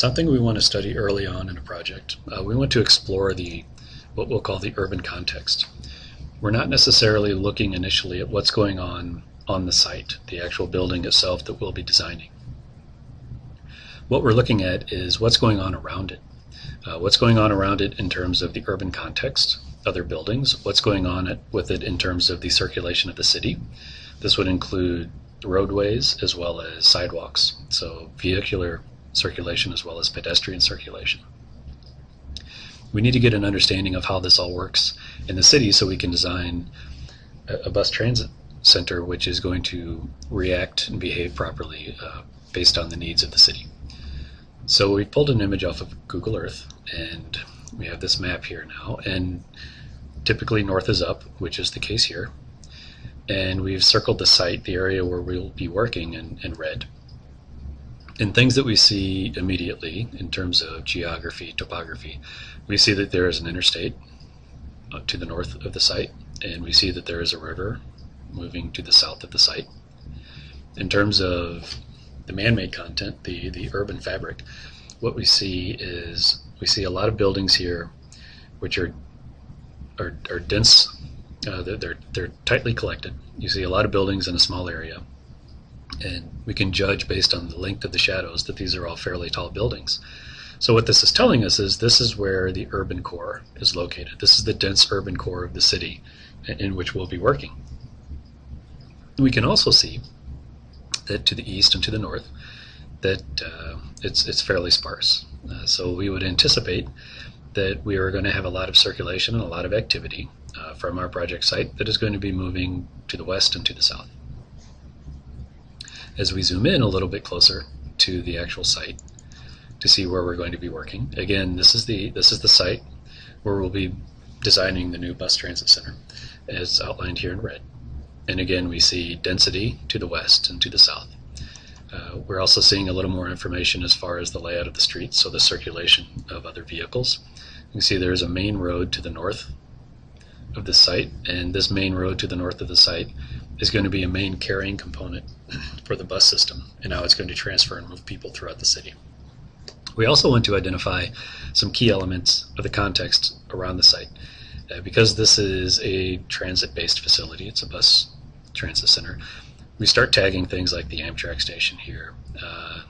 something we want to study early on in a project. We want to explore what we'll call the urban context. We're not necessarily looking initially at what's going on the site, the actual building itself that we'll be designing. What we're looking at is what's going on around it. What's going on around it in terms of the urban context, other buildings, what's going on with it in terms of the circulation of the city. This would include roadways as well as sidewalks, so vehicular circulation as well as pedestrian circulation. We need to get an understanding of how this all works in the city so we can design a bus transit center which is going to react and behave properly based on the needs of the city. So we pulled an image off of Google Earth, and we have this map here now, and typically north is up, which is the case here, and we've circled the site, the area where we'll be working, in red. And things that we see immediately in terms of geography, topography, we see that there is an interstate to the north of the site, and we see that there is a river moving to the south of the site. In terms of the man-made content, the urban fabric, what we see is a lot of buildings here which are dense. They're tightly collected. You see a lot of buildings in a small area, and we can judge based on the length of the shadows that these are all fairly tall buildings. So what this is telling us is this is where the urban core is located. This is the dense urban core of the city in which we'll be working. We can also see that to the east and to the north that it's fairly sparse. So we would anticipate that we are going to have a lot of circulation and a lot of activity from our project site that is going to be moving to the west and to the south. As we zoom in a little bit closer to the actual site to see where we're going to be working, again, this is the site where we'll be designing the new bus transit center as outlined here in red. And again, we see density to the west and to the south. We're also seeing a little more information as far as the layout of the streets, so the circulation of other vehicles. You can see there's a main road to the north of the site, and this main road to the north of the site is going to be a main carrying component for the bus system and how it's going to transfer and move people throughout the city. We also want to identify some key elements of the context around the site. Because this is a transit-based facility, it's a bus transit center, we start tagging things like the Amtrak station here,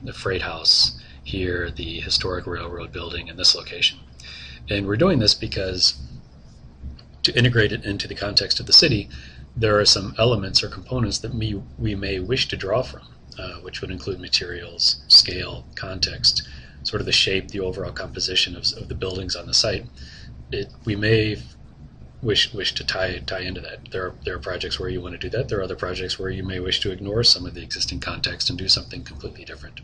the freight house here, the historic railroad building in this location. And we're doing this because to integrate it into the context of the city, there are some elements or components that we may wish to draw from, which would include materials, scale, context, sort of the shape, the overall composition of the buildings on the site. We may wish to tie into that. There are projects where you want to do that. There are other projects where you may wish to ignore some of the existing context and do something completely different.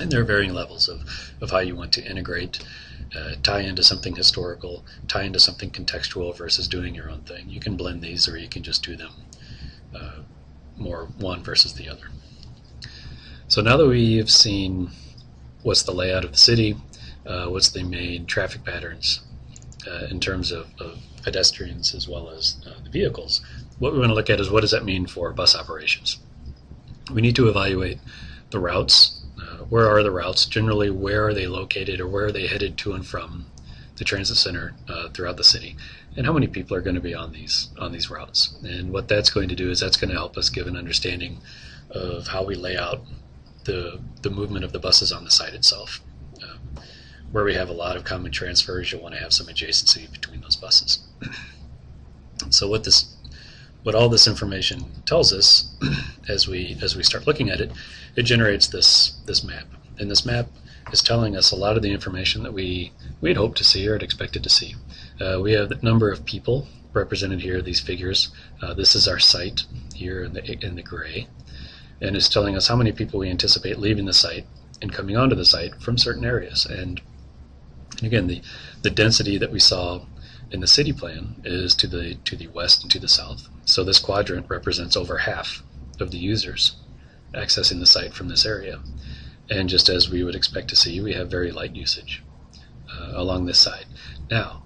And there are varying levels of how you want to integrate, tie into something historical, tie into something contextual versus doing your own thing. You can blend these, or you can just do them more one versus the other. So now that we have seen what's the layout of the city, what's the main traffic patterns in terms of pedestrians as well as the vehicles, what we want to look at is what does that mean for bus operations. We need to evaluate the routes. Where are the routes? Generally, where are they located, or where are they headed to and from the transit center throughout the city, and how many people are going to be on these routes. And what that's going to do is that's going to help us give an understanding of how we lay out the movement of the buses on the site itself. Where we have a lot of common transfers, you'll want to have some adjacency between those buses. So what all this information tells us as we start looking at it, it generates this map. And this map is telling us a lot of the information that we had hoped to see or had expected to see. We have the number of people represented here, these figures. This is our site here in the gray, and it's telling us how many people we anticipate leaving the site and coming onto the site from certain areas. And again, the density that we saw in the city plan is to the west and to the south. So this quadrant represents over half of the users accessing the site from this area. And just as we would expect to see, we have very light usage along this side. Now,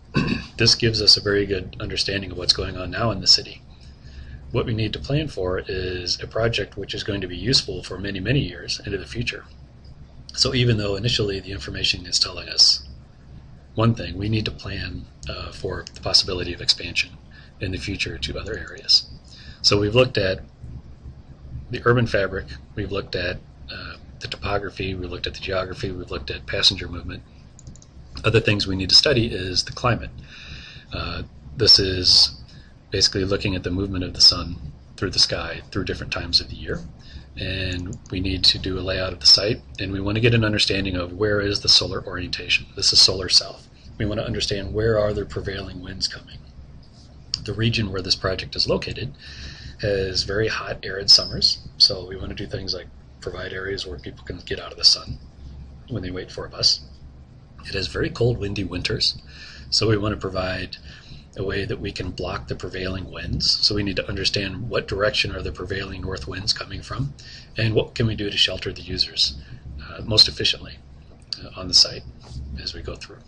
this gives us a very good understanding of what's going on now in the city. What we need to plan for is a project which is going to be useful for many, many years into the future. So even though initially the information is telling us one thing, we need to plan for the possibility of expansion in the future to other areas. So we've looked at the urban fabric, we've looked at the topography, we've looked at the geography, we've looked at passenger movement. Other things we need to study is the climate. This is basically looking at the movement of the sun through the sky through different times of the year. And we need to do a layout of the site, and we want to get an understanding of where is the solar orientation. This is solar south. We want to understand where are the prevailing winds coming. The region where this project is located has very hot, arid summers, so we want to do things like provide areas where people can get out of the sun when they wait for a bus. It has very cold, windy winters, so we want to provide a way that we can block the prevailing winds. So we need to understand what direction are the prevailing north winds coming from, and what can we do to shelter the users most efficiently on the site as we go through.